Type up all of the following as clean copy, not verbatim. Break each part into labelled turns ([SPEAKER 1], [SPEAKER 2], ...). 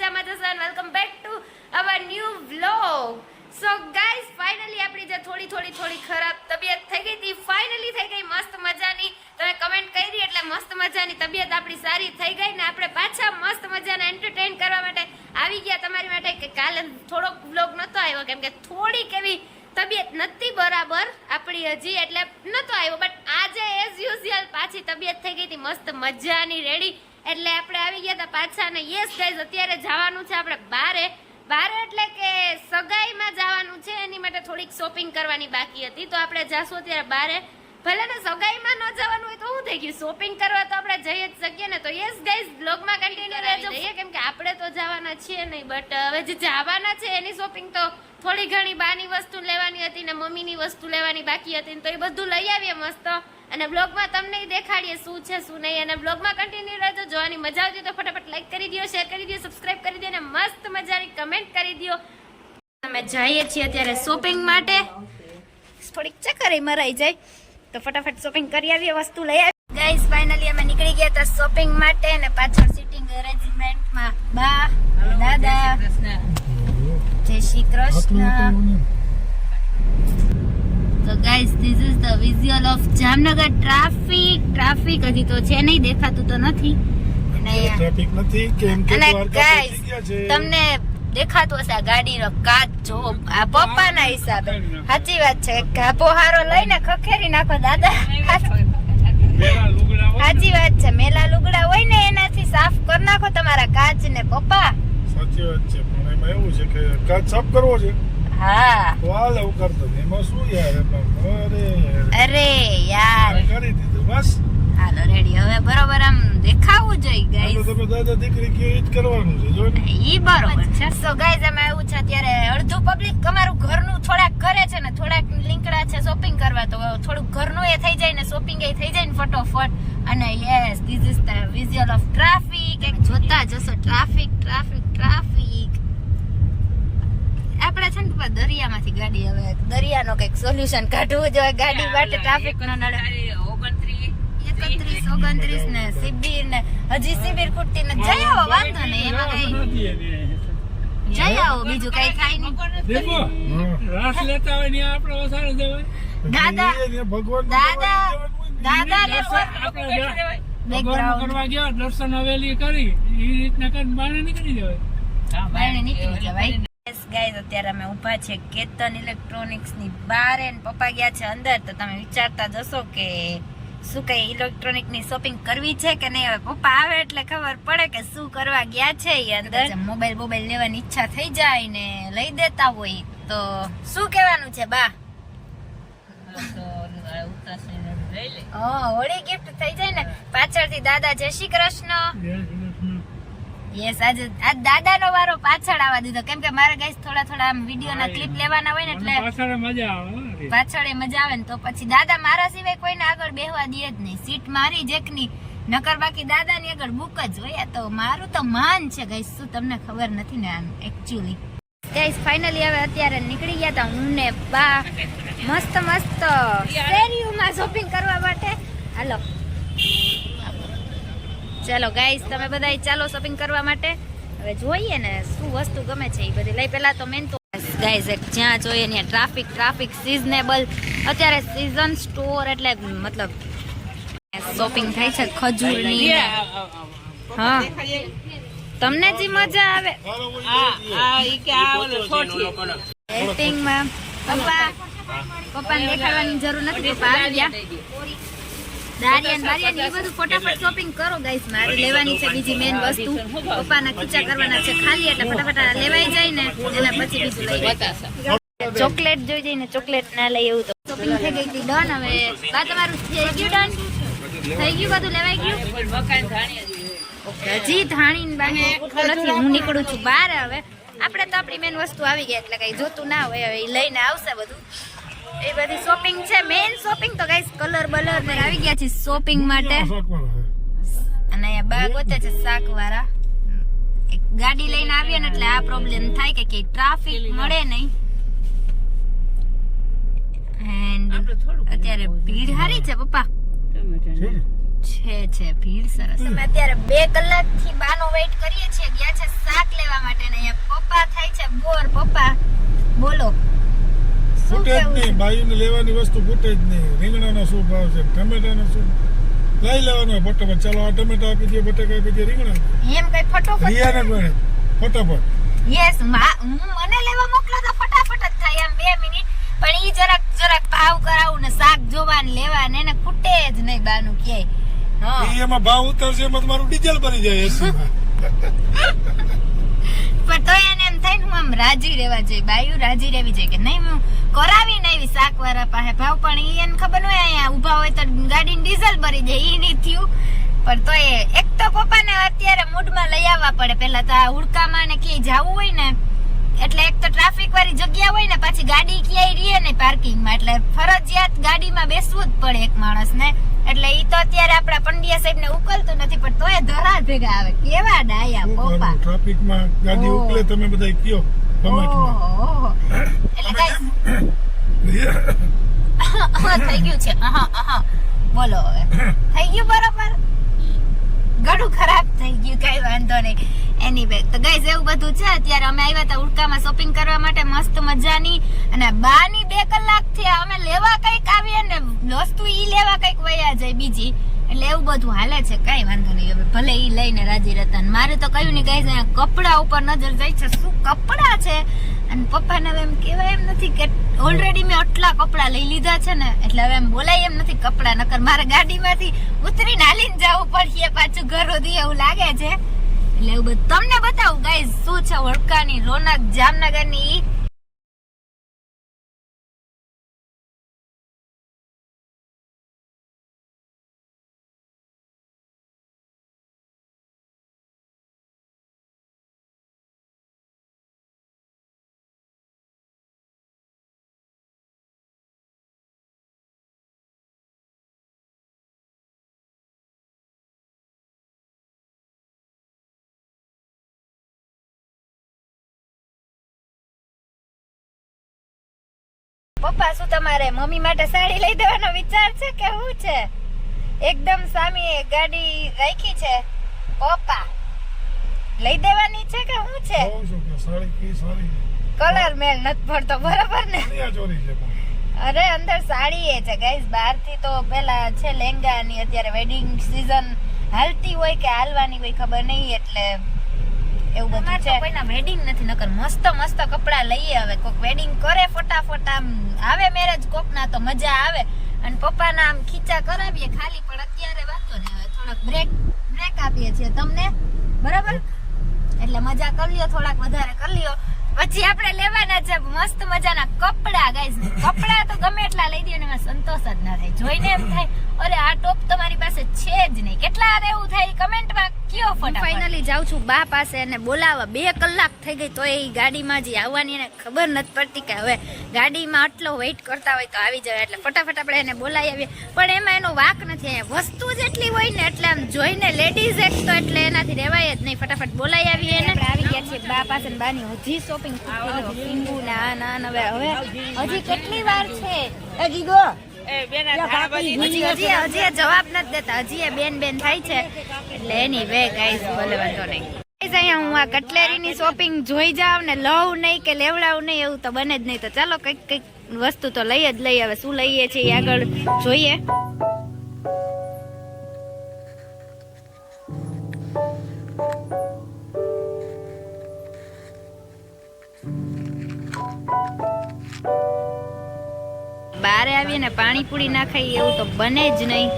[SPEAKER 1] મજામાં જશો અને welcome back to our new vlog. So guys finally આપણી જે થોડી ખરાબ તબિયત થઈ ગઈ હતી ફાઇનલી થઈ ગઈ મસ્ત મજાની. તમે કમેન્ટ કરી એટલે મસ્ત મજાની તબિયત આપણી સારી થઈ ગઈ ને આપણે પાછા મસ્ત મજાના એન્ટરટેઇન કરવા માટે આવી ગયા તમારી માટે. કે કાલે થોડોક વ્લોગ નતો આવ્યો કેમ કે થોડીક એવી તબિયત નથી બરાબર આપણી હજી એટલે નતો આવ્યો. બટ આજે એઝ યુઝ્યુઅલ પાછી તબિયત થઈ ગઈ હતી મસ્ત મજાની રેડી એટલે આપણે આવી ગયા હતા પાછા. ને યસ ગાઈઝ અત્યારે જવાનું છે આપણે બારે એટલે કે સગાઈમાં જવાનું છે. એની માટે થોડીક શોપિંગ કરવાની બાકી હતી તો આપણે જાશું અત્યારે બારે. ભલે ને સગાઈમાં ન જવાનું હોય તો શું થઈ ગયું, શોપિંગ કરવા તો આપણે જઈ જ શકીએ ને. તો યસ ગાઈઝ બ્લોગમાં કન્ટિન્યુ રહેજો કેમ કે આપણે તો જવાના છીએ નહીં બટ હવે જે જવાના છે એની શોપિંગ તો થોડી ઘણી બાની વસ્તુ લેવાની હતી ને મમ્મીની વસ્તુ લેવાની બાકી હતી તો એ બધું લઈ આવીએ મસ્ત અને બ્લોગમાં તમને દેખાડીએ શું છે શું નહીં. અને બ્લોગમાં કન્ટિન્યુ રહેજો. જોવાની મજા આવતી તો ફટાફટ લાઈક કરી દો, શેર કરી દો, સબસ્ક્રાઇબ કરી દો અને મસ્ત મજાની કમેન્ટ કરી દો. અમે જઈએ છીએ અત્યારે શોપિંગ માટે. થોડીક ચક્કરે મરાઈ જાય તો ફટાફટ શોપિંગ કરી આવીએ, વસ્તુ લઈ આવીએ. ગાઈસ ફાઇનલી અમે નીકળી ગયા હતા શોપિંગ માટે અને પાછળ સિટિંગ અરેન્જમેન્ટમાં બા દાદા. જય શ્રી કૃષ્ણ. તો guys this is the visual of Jamnagar traffic હજી તો છે નહીં, દેખાતું તો નથી અને
[SPEAKER 2] ટ્રાફિક નથી કેમ કે
[SPEAKER 1] ગાઈસ તમને દેખાતું હશે આ ગાડીનો કાચ જો આ પપ્પાના હિસાબે. સાચી વાત છે, કાપો હારો લઈને ખખેરી નાખો દાદા. સાચી વાત છે, મેલા લુગડા હોય ને એનાથી સાફ કરી નાખો તમારા કાચ ને પપ્પા.
[SPEAKER 2] સાચી વાત છે પણ એમાં એવું છે કે કાચ સાફ કરવો છે.
[SPEAKER 1] હા
[SPEAKER 2] તો હાલ એવું કરતો એમાં શું યાર
[SPEAKER 1] અરે યાર
[SPEAKER 2] કરી દીધું બસ.
[SPEAKER 1] હાલો રેડી હવે બરોબર આમ દેખાવું જોઈએ ગાઈસ.
[SPEAKER 2] તમે દાદા દીકરી કે ઈ જ કરવાનું છે જો ને.
[SPEAKER 1] ઈ બરોબર છે. સો ગાઈસ અમે આવ્યું છે અત્યારે અડધું પબ્લિક અમારું ઘરનું થોડાક કરે છે ને થોડાક લીંકડા છે શોપિંગ કરવા તો થોડું ઘરનું એ થઈ જાય ને શોપિંગ એ થઈ જાય ને ફટોફટ. અને yes this is the visual of traffic. જોતા જશો ટ્રાફિક. આપણે છે ને દરિયામાંથી ગાડી હવે દરિયાનો કઈક સોલ્યુશન કાઢવું જોઈએ ગાડી માટે ટ્રાફિક નો નડે. 29 ને શિબિર ને હજી શિબિર ખૂટતી ને જઈ આવો વાંધો નહીં એમાં કઈ જઈ આવો બીજું કઈ થાય નહીં.
[SPEAKER 3] રાસ લેતા હોય ને આપણે ઓસાડે દેવાય
[SPEAKER 1] દાદા
[SPEAKER 3] ભગવાન કરવા ગયા દર્શન હવેલી કરી એ રીતના કઈ બાણે નીકળી જવાય.
[SPEAKER 1] ગાઈસ અત્યારે અમે ઊભા છે કેતન ઇલેક્ટ્રોનિક્સ ની બહાર અને પપ્પા ગયા છે અંદર. તો તમે વિચારતા જશો કે શું કઈ ઇલેક્ટ્રોનિક ની શોપિંગ કરવી છે કે નહીં. હવે પપ્પા આવે એટલે ખબર પડે કે શું કરવા ગયા છે એ અંદર. મોબાઈલ લેવાની ઈચ્છા થઈ જાય ને લઈ દેતા હોય તો શું કહેવાનું છે બા? હોળી ગિફ્ટ થઈ જાય ને પાછળથી દાદા જય શ્રી કૃષ્ણ. યસ આજ દાદાનો વારો પાછળ આવવા દીધો કેમ કે મારે ગાઈસ થોડા આમ વિડિયોના ક્લિપ લેવાના હોય ને એટલે
[SPEAKER 3] પાછળ મજા આવે
[SPEAKER 1] ને તો પછી દાદા મારા સિવાય કોઈને આગળ બેહવા દે જ નહીં. સીટ મારી જ એકની નકર બાકી દાદાની આગળ બુક જ હોય. તો મારું તો માન છે ગાઈસ, શું તમને ખબર નથી ને આમ એક્ચ્યુઅલી. ગાઈસ ફાઇનલી હવે અત્યારે નીકળી ગયા હતા હું ને બા મસ્ત શેરીઓમાં શોપિંગ કરવા માટે. હાલો ચાલો ગાઈસ તમે બધા ચાલો શોપિંગ કરવા માટે. હવે જોઈએ ને શું વસ્તુ ગમે છે એ બધી લઈ. પેલા તો મેન તો ગાઈસ જ્યાં જોઈએ ત્યાં ટ્રાફિક સિઝનેબલ અત્યારે સીઝન સ્ટોર એટલે મતલબ શોપિંગ થાય છે ખજૂરની. હા તમને જે મજા આવે હેલ્પિંગમાં પપ્પાને દેખાડવાની જરૂર નથી. પપ્પા આવી ગયા. દારિયાન એ બધું ફટાફટ શોપિંગ કરો ગાઈસ. મારે લેવાની છે બીજી મેઇન વસ્તુ. પપ્પાના ખીચા કરવાના છે ખાલી એટલે ફટાફટ લેવાઈ જાય ને એના પછી બીજું લઈ ચોકલેટ જોઈ જઈને ચોકલેટ ના લઈ એવું. તો શોપિંગ થઈ ગઈ હતી ડન. હવે બા તમારું થઈ ગયું ડન થઈ ગયું બધું લેવાઈ ગયું. ઓકે હજી ધાણી બાકી નથી. હું નીકળું છું બહાર. હવે આપણે તો આપણી મેઇન વસ્તુ આવી ગયા એટલે કઈ જોતું ના હોય હવે એ લઈને આવશે બધું. એ બધી શોપિંગ છે મેઇન શોપિંગ તો ગાઈસ કલર બલર ને આવી ગયા છે શોપિંગ માટે. અને અહીંયા બા ગોતે છે શાક વાળા. એક ગાડી લઈને આવીએ ને એટલે આ પ્રોબ્લેમ થાય કે ટ્રાફિક મળે નહીં. એન્ડ અત્યારે ભીડ હારી છે પપ્પા છે ભીડ સરસ. અમે અત્યારે 2 કલાકથી બાનો વેઇટ કરીએ છીએ. ગયા છે શાક લેવા માટે ને અહીંયા પપ્પા થાય છે બોર. પપ્પા બોલો શું
[SPEAKER 2] ફૂટે જ
[SPEAKER 1] કેવું છે?
[SPEAKER 2] નહીં, બાયુને લેવાની વસ્તુ ફૂટે જ નહીં. રીંગણાનો શું ભાવ છે, ટમેટાનો શું, લઈ લેવાનો ફટાફટ. ચાલો આ ટમેટા આપી દે, બટાકા આપી દે, રીંગણા
[SPEAKER 1] એમ કઈ ફટોફટ
[SPEAKER 2] રિયાને પણ ફટાફટ.
[SPEAKER 1] યસ મને લેવા મોકલો તો ફટાફટ જ થાય એમ 2 મિનિટ. પણ ઈ જરાક ભાવ કરાવું ને શાક જોવા ને લેવા ને એને ખૂટે જ નહીં બાનું ક્યાંય. હા
[SPEAKER 2] ઈ એમાં ભાવ ઉતરશે એમાં તમારું ડીઝલ ભરી જાય એસીમાં.
[SPEAKER 1] પણ તો એને એમ થાય ને હું આમ રાજી રહેવા જોઈએ, બાયું રાજી રહેવી જોઈએ કે નહીં હું કરાવી ને એવી શાક વાળા પાસે ભાવ. પણ ઈ એને ખબર હોય અહીંયા ઉભા હોય તો ગાડીને ડીઝલ ભરી જાય, ઈ નહીં થયું. પણ તો એક તો પપ્પાને અત્યારે મૂડમાં લઈ આવવા પડે. પેલા તો આ હુડકામાં ને ક્યાંય જવું હોય ને એટલે એક તો ટ્રાફિક વાળી જગ્યા હોય ને પાછી ગાડી ક્યાંય રહે ને પાર્કિંગમાં, એટલે ફરજિયાત ગાડીમાં બેસવું જ પડે એક માણસને. એટલે ઈ તો અત્યારે આપણા પંડ્યા સાહેબ ને ઉકલતું નથી, પણ તોય ધરા ભેગા આવે. કેવા ડાયા પપ્પા.
[SPEAKER 2] ટ્રાફિકમાં ગાડી ઉકલે તમે બધા કયો કમેન્ટમાં.
[SPEAKER 1] ઓહો એટલે ગાઈસ થઈ ગયું છે. બોલો હવે થઈ ગયું બરોબર. ઘણું ખરાબ થઈ ગયું, કઈ વાંધો નહીં. એનીવે તો ગાઈસ એવું બધું છે. અત્યારે અમે આવ્યા હતા ઉડકામાં શોપિંગ કરવા માટે મસ્ત મજાની. અને બાની 2 કલાક થી અમે લેવા કઈક આવીએ ને વસ્તુ ઈ લેવા કઈક વયા જાય બીજી. એટલે એવું બધું હાલે છે, કઈ વાંધો નહીં. હવે ભલે ઈ લઈને રાજી રહેતા. મારે તો કયું નહીં ગાઈસ, કપડા ઉપર નજર જાય છે. શું કપડા છે. અને પપ્પાને હવે એમ કહેવાય એમ નથી કે ઓલરેડી મેં આટલા કપડા લઈ લીધા છે ને, એટલે હવે એમ બોલાય એમ નથી કપડા. નકર મારે ગાડીમાંથી ઉતરીને હાલીને જવું પડશે પાછું ઘર સુધી, એવું લાગે છે. એટલે એવું બધું તમને બતાવું ગાઈઝ શું છે વડકાની રોનક જામનગરની. પપ્પા શું તમારે મમ્મી માટે સાડી લઈ દેવાનો વિચાર છે કે શું છે? એકદમ સામી ગાડી રાખી છે. પપ્પા લઈ દેવાની છે કે શું છે?
[SPEAKER 2] કહું છું કે સાડી કી સારી
[SPEAKER 1] કલર મેલ નથી પડતો બરોબર ને?
[SPEAKER 2] અહીંયા ચોરી છે પણ.
[SPEAKER 1] અરે અંદર સાડી એ છે ગાઈસ. બહાર થી તો પેલા છે લેંગા ની અત્યારે વેડિંગ સીઝન હાલતી હોય કે હાલવાની હોય ખબર નહીં. એટલે એવું બધું છે. કોઈના વેડિંગ નથી, નકર મસ્ત મસ્ત કપડા લઈએ. હવે કોક વેડિંગ કરે ફટાફટ આમ આવે મેરેજ કોક ના તો મજા આવે. અને પપ્પાના આમ ખીચા કરાવીએ ખાલી. પણ અત્યારે વાતો ને હવે થોડોક બ્રેક આપીએ છીએ તમને બરાબર. એટલે મજા કરી લ્યો, થોડાક વધારે કરી લ્યો. પછી આપણે લેવાના છે મસ્ત મજાના કપડા ગાઈસ. કપડા તો ગમે એટલા લઈ દઈએ ને એમાં સંતોષ જ ના થાય. જોઈને એમ થાય અરે આ ટોપ તમારી પાસે છે જ નહીં. કેટલા એવું થાય કમેન્ટમાં કયો. ફાઇનલી જાઉં છું બા પાસે અને બોલાવવા. 2 કલાક થઈ ગઈ તો એ ગાડીમાં જે આવવાની એને ખબર નથી પડતી કે હવે ગાડીમાં આટલો વેઇટ કરતા હોય તો આવી જાય. એટલે ફટાફટ આપણે એને બોલાવી આવીએ. પણ એમાં એનો વાક નથી. વસ્તુ જેટલી હોય ને એટલે આમ જોઈને લેડીઝ એક તો એટલે એનાથી રહેવાય જ નહીં. ફટાફટ બોલાવી આવીએ એને. આવી ગયા છીએ બા પાસે. બાની હજી શોપિંગ પિંગુ ને આ ના હવે હજી કેટલી વાર છે? હજી જવાબ નથી દેતા. હજી એ બેન થાય છે. એટલે એની વે ગાઈસ ભલે વાંધો નહીં. અહીંયા હું આ કટલેરીની શોપિંગ જોઈ જાવ ને લઉં નહીં કે લેવડાવું નહીં એવું તો બને જ નહીં. તો ચાલો કઈક વસ્તુ તો લઈ જ લઈએ. હવે શું લઈએ છીએ આગળ જોઈએ. બારે આવીએ ને પાણીપુરી ના ખાઈ એવું તો બને જ નહીં.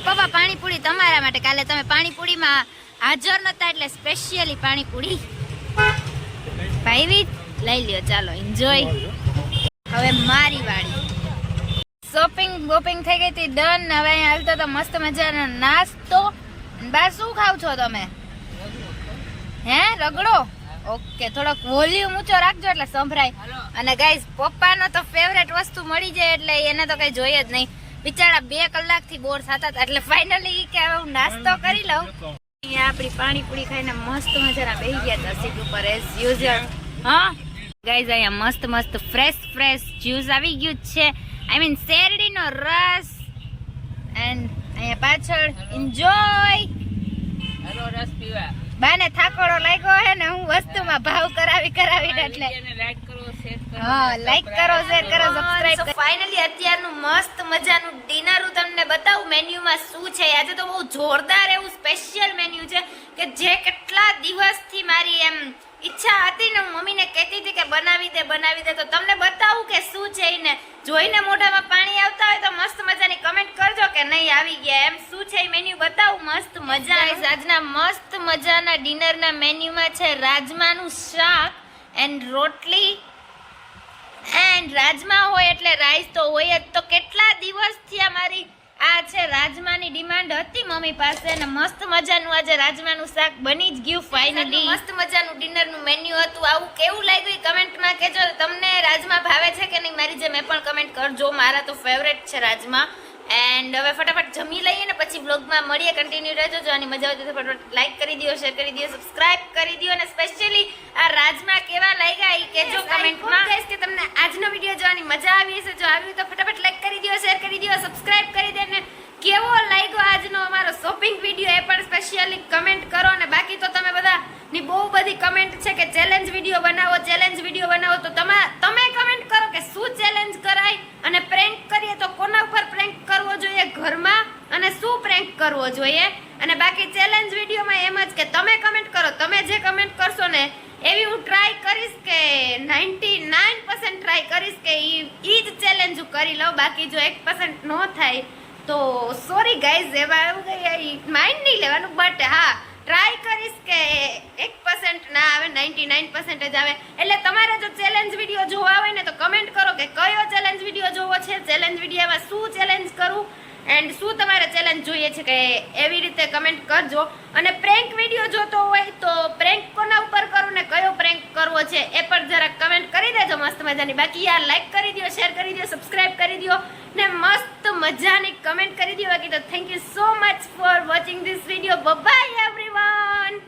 [SPEAKER 1] પપ્પા પાણીપુરી તમારા માટે. કાલે તમે પાણીપુરીમાં હાજર નતા એટલે સ્પેશિયલી પાણીપુરી ભાઈ લઈ લ્યો. ચાલો એન્જોય. હવે મારી વાળી. શોપિંગ બોપિંગ થઈ ગઈ હતી ડન. હવે અહીંયા હાલતો તો મસ્ત મજાનો નાસ્તો. બા શું ખાવ છો તમે? હે રગડો? ઓકે થોડોક વોલ્યુમ ઊંચો રાખજો એટલે સંભળાય. અને ગાઈઝ પપ્પાનો તો ફેવરેટ વસ્તુ મળી જાય એટલે એને તો કઈ જોઈએ જ નહીં. બિચારા 2 કલાકથી બોર થતા હતા એટલે ફાઇનલી કે હવે હું નાસ્તો કરી લઉં. અહીંયા આપણી પાણીપુરી ખાઈને મસ્ત મજાના બેસી ગયા હતા સીટ ઉપર એઝ યુઝ્યુઅલ. હા ગાઈઝ અહીંયા મસ્ત ફ્રેશ જ્યુસ આવી ગયું છે. આઈ મીન શેરડીનો રસ એન્ડ અહીંયા પાછળ એન્જોય.
[SPEAKER 3] હેલો રસ પીવા.
[SPEAKER 1] બાને થાકોડો લાગ્યો હે ને હું વસ્તુમાં ભાવ કરાવી એટલે
[SPEAKER 3] લાઈક કરો, શેર કરો.
[SPEAKER 1] હા, લાઈક કરો, શેર કરો, સબસ્ક્રાઇબ કરો. ફાઇનલી અત્યારનું મસ્ત મજાનું ડિનર હું તમને બતાવું મેન્યુમાં શું છે. આજે તો બહુ જોરદાર એવું સ્પેશિયલ મેન્યુ છે કે જે કેટલા દિવસથી મારી એમ ઈચ્છા હતી ને હું મમ્મીને કહેતી હતી કે બનાવી દે તો તમને બતાવું કે શું છે ઈને. જોઈને મોઢામાં પાણી આવતા હોય તો મસ્ત મજાની કમેન્ટ કરજો કે નહીં આવી ગયા એમ. શું છે મેન્યુ બતાવું મસ્ત મજા. આજના મસ્ત મજાના ડિનરના મેન્યુમાં છે રાજમાનું શાક એન્ડ રોટલી એન્ડ રાજમા હોય એટલે રાઈસ તો હોય જ. તો કેટલા દિવસથી અમારી આ છે રાજમાની ડિમાન્ડ હતી મમ્મી પાસે ને મસ્ત મજાનું આજે રાજમાનું શાક બની જ ગયું ફાઇનલી. મસ્ત મજાનું ડિનરનું મેન્યુ હતું. આવું કેવું લાગ્યું કમેન્ટમાં કહેજો. તમને રાજમા ભાવે છે કે નહીં મારી જેમ એ પણ કમેન્ટ કરજો. મારા તો ફેવરેટ છે રાજમા. એન્ડ હવે ફટાફટ જમી લઈએ ને પછી વ્લોગમાં મળીએ. કન્ટિન્યુ રહેજો. જો આની મજા આવતી તો ફટાફટ લાઈક કરી દો, શેર કરી દો, સબસ્ક્રાઇબ કરી દો અને સ્પેશિયલી આ રાજમા કેવા લાગ્યા એ કહેજો કમેન્ટમાં. ગાઈસ કે તમને આજનો વિડિયો જોવાની મજા આવી હશે. જો આવ્યું તો ફટાફટ લાઈક કરી દો, શેર કરી દો, સબસ્ક્રાઇબ કરી દો ને કેવો લાગ્યો આજનો અમારો શોપિંગ વિડિયો એ પણ સ્પેશિયલી કમેન્ટ કરો. અને બાકી તો તમે બધા ની બહુ બધી કમેન્ટ છે કે ચેલેન્જ વિડિયો બનાવો તો તમે કમેન્ટ કરો કે શું ચેલેન્જ કરાય અને પ્રેન્ક કરીએ તો કોના ઉપર પ્રેન્ક કરવો જોઈએ ઘરમાં અને શું પ્રેન્ક કરવો જોઈએ. અને બાકી ચેલેન્જ વિડિયોમાં એમ જ કે તમે કમેન્ટ કરો. તમે જે કમેન્ટ કરશો ને એવી હું ટ્રાય કરીશ કે 99% ટ્રાય કરીશ કે ઈ જ ચેલેન્જ હું કરી લઉં. બાકી જો 1% નો થાય તો સોરી ગાઈઝ, એમાં એવું કઈ માઇન્ડ નહીં લેવાનું. બટ હા, ટ્રાય કરીશ કે 1% ના આવે, 99% જ આવે. એટલે તમારે જો ચેલેન્જ વિડીયો જોવા હોય ને તો કમેન્ટ કરો કે કયો ચેલેન્જ વિડીયો જોવો છે, ચેલેન્જ વિડીયોમાં શું ચેલેન્જ કરું એન્ડ શું તમારે ચેલેન્જ જોઈએ છે કે એવી રીતે કમેન્ટ કરજો. અને પ્રેન્ક વિડીયો જોતો હોય તો પ્રેન્ક કોના ઉપર કરું ને કયો પ્રેન્ક કરવો છે એ પણ જરાક કમેન્ટ કરી દેજો મસ્ત મજાની. બાકી યાર લાઈક કરી દો, શેર કરી દો, સબસ્ક્રાઇબ કરી દો ને મસ્ત મજાની કમેન્ટ કરી દો. બાકી તો thank you so much for watching this video. By everyone.